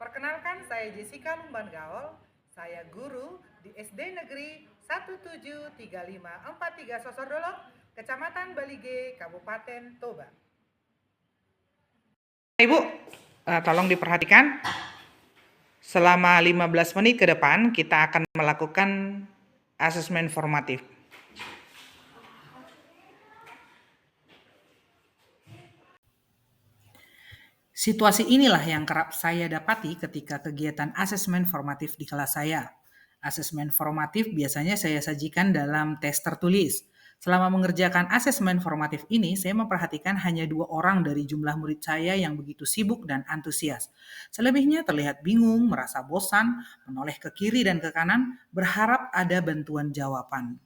Perkenalkan, saya Jessica Lumban Gaol. Saya guru di SD Negeri 1735443 Sosordolo, Kecamatan Balige, Kabupaten Toba. Ibu, tolong diperhatikan. Selama 15 menit ke depan kita akan melakukan asesmen formatif. Situasi inilah yang kerap saya dapati ketika kegiatan asesmen formatif di kelas saya. Asesmen formatif biasanya saya sajikan dalam tes tertulis. Selama mengerjakan asesmen formatif ini, saya memperhatikan hanya 2 orang dari jumlah murid saya yang begitu sibuk dan antusias. Selebihnya terlihat bingung, merasa bosan, menoleh ke kiri dan ke kanan, berharap ada bantuan jawaban.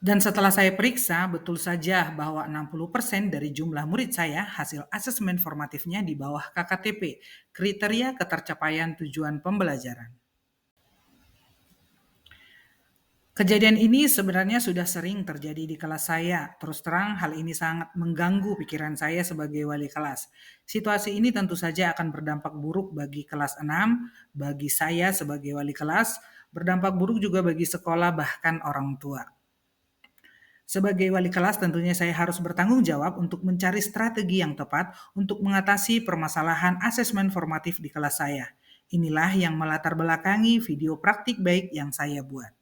Dan setelah saya periksa, betul saja bahwa 60% dari jumlah murid saya hasil asesmen formatifnya di bawah KKTP, kriteria ketercapaian tujuan pembelajaran. Kejadian ini sebenarnya sudah sering terjadi di kelas saya. Terus terang, hal ini sangat mengganggu pikiran saya sebagai wali kelas. Situasi ini tentu saja akan berdampak buruk bagi kelas 6, bagi saya sebagai wali kelas, berdampak buruk juga bagi sekolah bahkan orang tua. Sebagai wali kelas tentunya saya harus bertanggung jawab untuk mencari strategi yang tepat untuk mengatasi permasalahan asesmen formatif di kelas saya. Inilah yang melatar belakangi video praktik baik yang saya buat.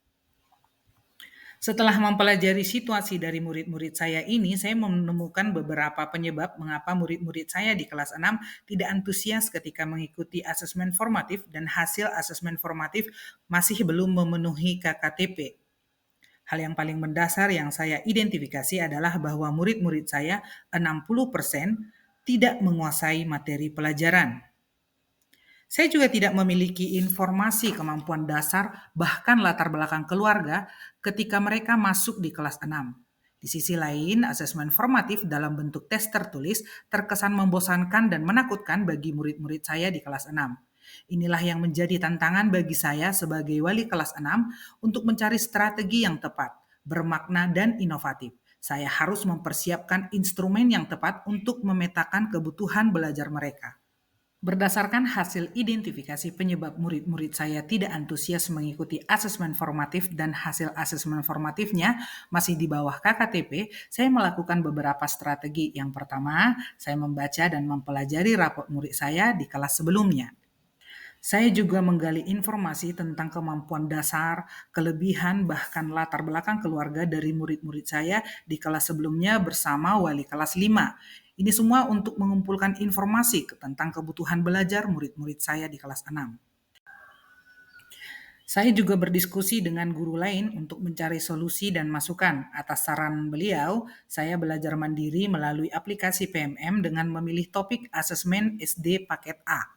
Setelah mempelajari situasi dari murid-murid saya ini, saya menemukan beberapa penyebab mengapa murid-murid saya di kelas 6 tidak antusias ketika mengikuti asesmen formatif dan hasil asesmen formatif masih belum memenuhi KKTP. Hal yang paling mendasar yang saya identifikasi adalah bahwa murid-murid saya 60% tidak menguasai materi pelajaran. Saya juga tidak memiliki informasi kemampuan dasar bahkan latar belakang keluarga ketika mereka masuk di kelas 6. Di sisi lain, asesmen formatif dalam bentuk tes tertulis terkesan membosankan dan menakutkan bagi murid-murid saya di kelas 6. Inilah yang menjadi tantangan bagi saya sebagai wali kelas 6 untuk mencari strategi yang tepat, bermakna dan inovatif. Saya harus mempersiapkan instrumen yang tepat untuk memetakan kebutuhan belajar mereka. Berdasarkan hasil identifikasi penyebab murid-murid saya tidak antusias mengikuti asesmen formatif dan hasil asesmen formatifnya masih di bawah KKTP, saya melakukan beberapa strategi. Yang pertama, saya membaca dan mempelajari raport murid saya di kelas sebelumnya. Saya juga menggali informasi tentang kemampuan dasar, kelebihan, bahkan latar belakang keluarga dari murid-murid saya di kelas sebelumnya bersama wali kelas 5. Ini semua untuk mengumpulkan informasi tentang kebutuhan belajar murid-murid saya di kelas 6. Saya juga berdiskusi dengan guru lain untuk mencari solusi dan masukan. Atas saran beliau, saya belajar mandiri melalui aplikasi PMM dengan memilih topik asesmen SD paket A.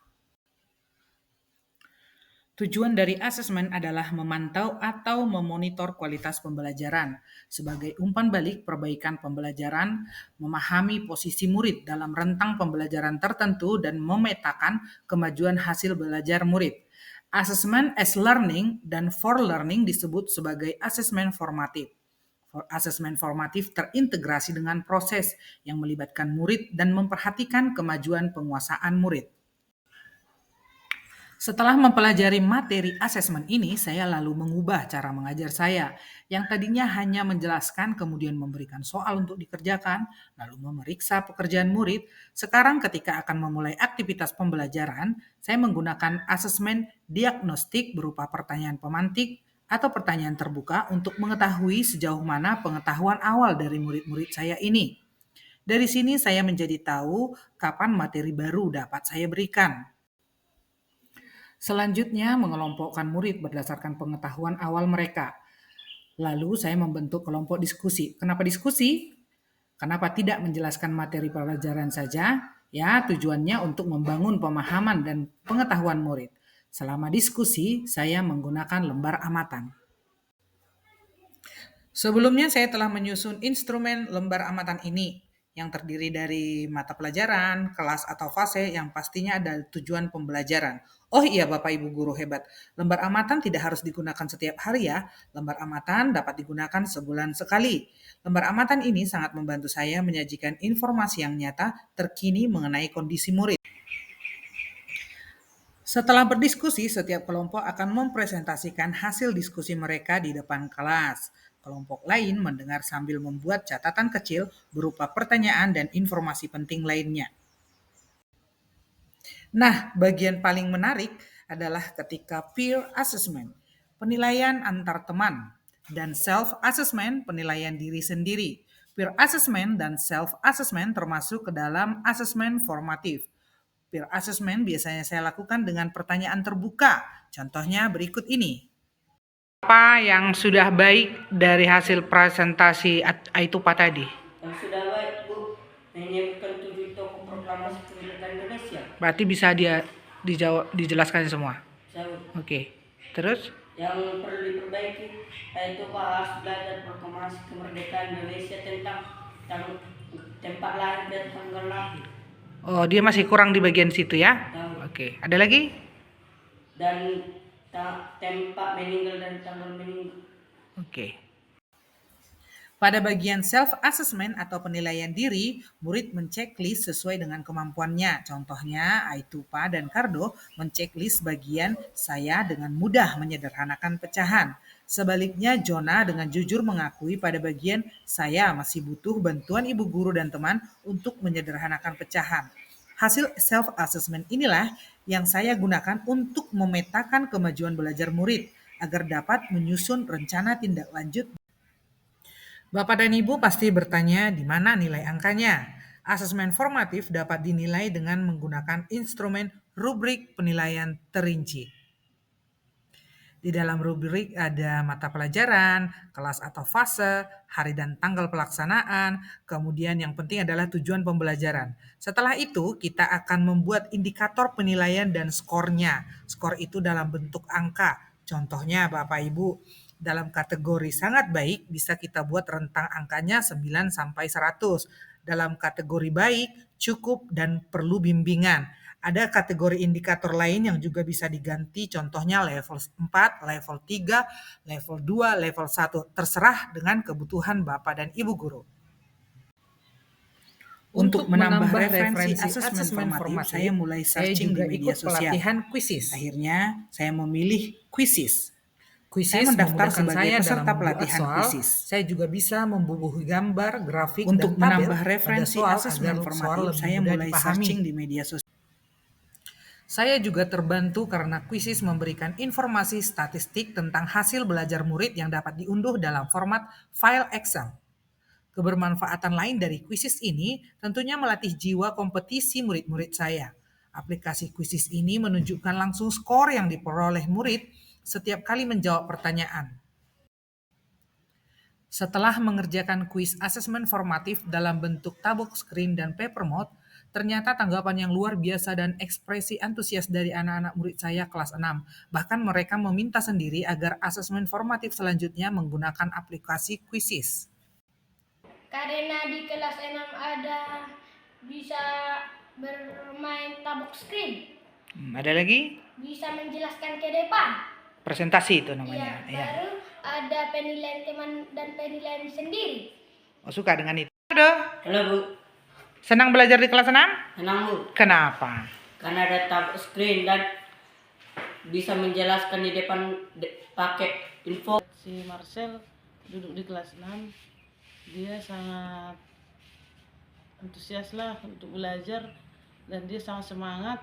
Tujuan dari asesmen adalah memantau atau memonitor kualitas pembelajaran sebagai umpan balik perbaikan pembelajaran, memahami posisi murid dalam rentang pembelajaran tertentu dan memetakan kemajuan hasil belajar murid. Asesmen as learning dan for learning disebut sebagai asesmen formatif. Asesmen formatif terintegrasi dengan proses yang melibatkan murid dan memperhatikan kemajuan penguasaan murid. Setelah mempelajari materi asesmen ini, saya lalu mengubah cara mengajar saya, yang tadinya hanya menjelaskan kemudian memberikan soal untuk dikerjakan, lalu memeriksa pekerjaan murid. Sekarang ketika akan memulai aktivitas pembelajaran, saya menggunakan asesmen diagnostik berupa pertanyaan pemantik atau pertanyaan terbuka untuk mengetahui sejauh mana pengetahuan awal dari murid-murid saya ini. Dari sini saya menjadi tahu kapan materi baru dapat saya berikan. Selanjutnya, mengelompokkan murid berdasarkan pengetahuan awal mereka. Lalu saya membentuk kelompok diskusi. Kenapa diskusi? Kenapa tidak menjelaskan materi pelajaran saja? Ya, tujuannya untuk membangun pemahaman dan pengetahuan murid. Selama diskusi, saya menggunakan lembar amatan. Sebelumnya saya telah menyusun instrumen lembar amatan ini yang terdiri dari mata pelajaran, kelas atau fase yang pastinya ada tujuan pembelajaran. Oh iya Bapak Ibu guru hebat, lembar amatan tidak harus digunakan setiap hari ya. Lembar amatan dapat digunakan sebulan sekali. Lembar amatan ini sangat membantu saya menyajikan informasi yang nyata terkini mengenai kondisi murid. Setelah berdiskusi, setiap kelompok akan mempresentasikan hasil diskusi mereka di depan kelas. Kelompok lain mendengar sambil membuat catatan kecil berupa pertanyaan dan informasi penting lainnya. Nah, bagian paling menarik adalah ketika peer assessment, penilaian antar teman, dan self-assessment, penilaian diri sendiri. Peer assessment dan self-assessment termasuk ke dalam asesmen formatif. Peer assessment biasanya saya lakukan dengan pertanyaan terbuka. Contohnya berikut ini. Apa yang sudah baik dari hasil presentasi Aitupa tadi? Yang sudah baik, Bu, menyiapkan 7 toko proklamasi kemerdekaan Indonesia. Berarti bisa dijelaskan semua. Jauh. Oke. Terus? Yang perlu diperbaiki yaitu bahas belajar proklamasi kemerdekaan Indonesia tentang tempat lahir dan tanggal lahir. Oh, dia masih kurang di bagian situ ya? Jauh. Oke. Ada lagi? Dan tempat meninggal dan tanggal meninggal. Oke. Pada bagian self-assessment atau penilaian diri, murid menceklis sesuai dengan kemampuannya. Contohnya, Aitupa dan Cardo menceklis bagian saya dengan mudah menyederhanakan pecahan. Sebaliknya, Jona dengan jujur mengakui pada bagian saya masih butuh bantuan ibu guru dan teman untuk menyederhanakan pecahan. Hasil self-assessment inilah yang saya gunakan untuk memetakan kemajuan belajar murid agar dapat menyusun rencana tindak lanjut. Bapak dan Ibu pasti bertanya di mana nilai angkanya. Asesmen formatif dapat dinilai dengan menggunakan instrumen rubrik penilaian terinci. Di dalam rubrik ada mata pelajaran, kelas atau fase, hari dan tanggal pelaksanaan, kemudian yang penting adalah tujuan pembelajaran. Setelah itu, kita akan membuat indikator penilaian dan skornya. Skor itu dalam bentuk angka. Contohnya Bapak Ibu, dalam kategori sangat baik bisa kita buat rentang angkanya 9 sampai 100. Dalam kategori baik, cukup dan perlu bimbingan. Ada kategori indikator lain yang juga bisa diganti, contohnya level 4, level 3, level 2, level 1. Terserah dengan kebutuhan Bapak dan Ibu guru. Untuk menambah referensi asesmen formatif, saya mulai searching di media sosial. Pelatihan Quizizz. Akhirnya, saya memilih Quizizz. Saya mendaftar sebagai peserta pelatihan Quizizz. Saya juga bisa membubuhi gambar, grafik, untuk dan menambah referensi asesmen formatif. Saya mulai searching di media sosial. Saya juga terbantu karena Quizizz memberikan informasi statistik tentang hasil belajar murid yang dapat diunduh dalam format file Excel. Kebermanfaatan lain dari Quizizz ini tentunya melatih jiwa kompetisi murid-murid saya. Aplikasi Quizizz ini menunjukkan langsung skor yang diperoleh murid setiap kali menjawab pertanyaan. Setelah mengerjakan kuis asesmen formatif dalam bentuk tabok screen dan paper mode, ternyata tanggapan yang luar biasa dan ekspresi antusias dari anak-anak murid saya kelas 6. Bahkan mereka meminta sendiri agar asesmen formatif selanjutnya menggunakan aplikasi Quizizz. Karena di kelas 6 ada bisa bermain tabok screen. Ada lagi? Bisa menjelaskan ke depan. Presentasi itu namanya. Iya, baru ada penilaian teman dan penilaian sendiri. Oh, suka dengan itu. Halo, Bu. Senang belajar di kelas 6? Senang, Bu. Kenapa? Karena ada tab screen dan bisa menjelaskan di depan pakai info. Si Marcel duduk di kelas 6, dia sangat antusias lah untuk belajar dan dia sangat semangat.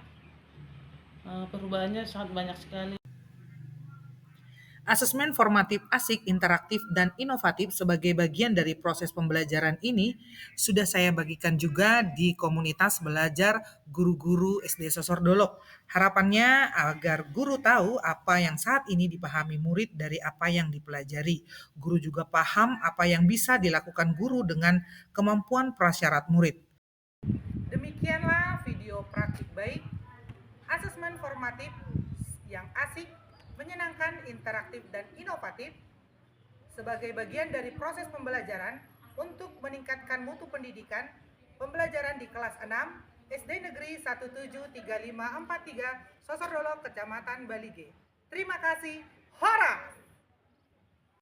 Perubahannya sangat banyak sekali. Asesmen formatif asik, interaktif, dan inovatif sebagai bagian dari proses pembelajaran ini sudah saya bagikan juga di komunitas belajar guru-guru SD Sosor Dolok. Harapannya agar guru tahu apa yang saat ini dipahami murid dari apa yang dipelajari. Guru juga paham apa yang bisa dilakukan guru dengan kemampuan prasyarat murid. Demikianlah video praktik baik, asesmen formatif yang asik, menyenangkan, interaktif, dan inovatif sebagai bagian dari proses pembelajaran untuk meningkatkan mutu pendidikan pembelajaran di kelas 6 SD Negeri 173543 Sosor Dolok, Kecamatan Balige. Terima kasih. Hora!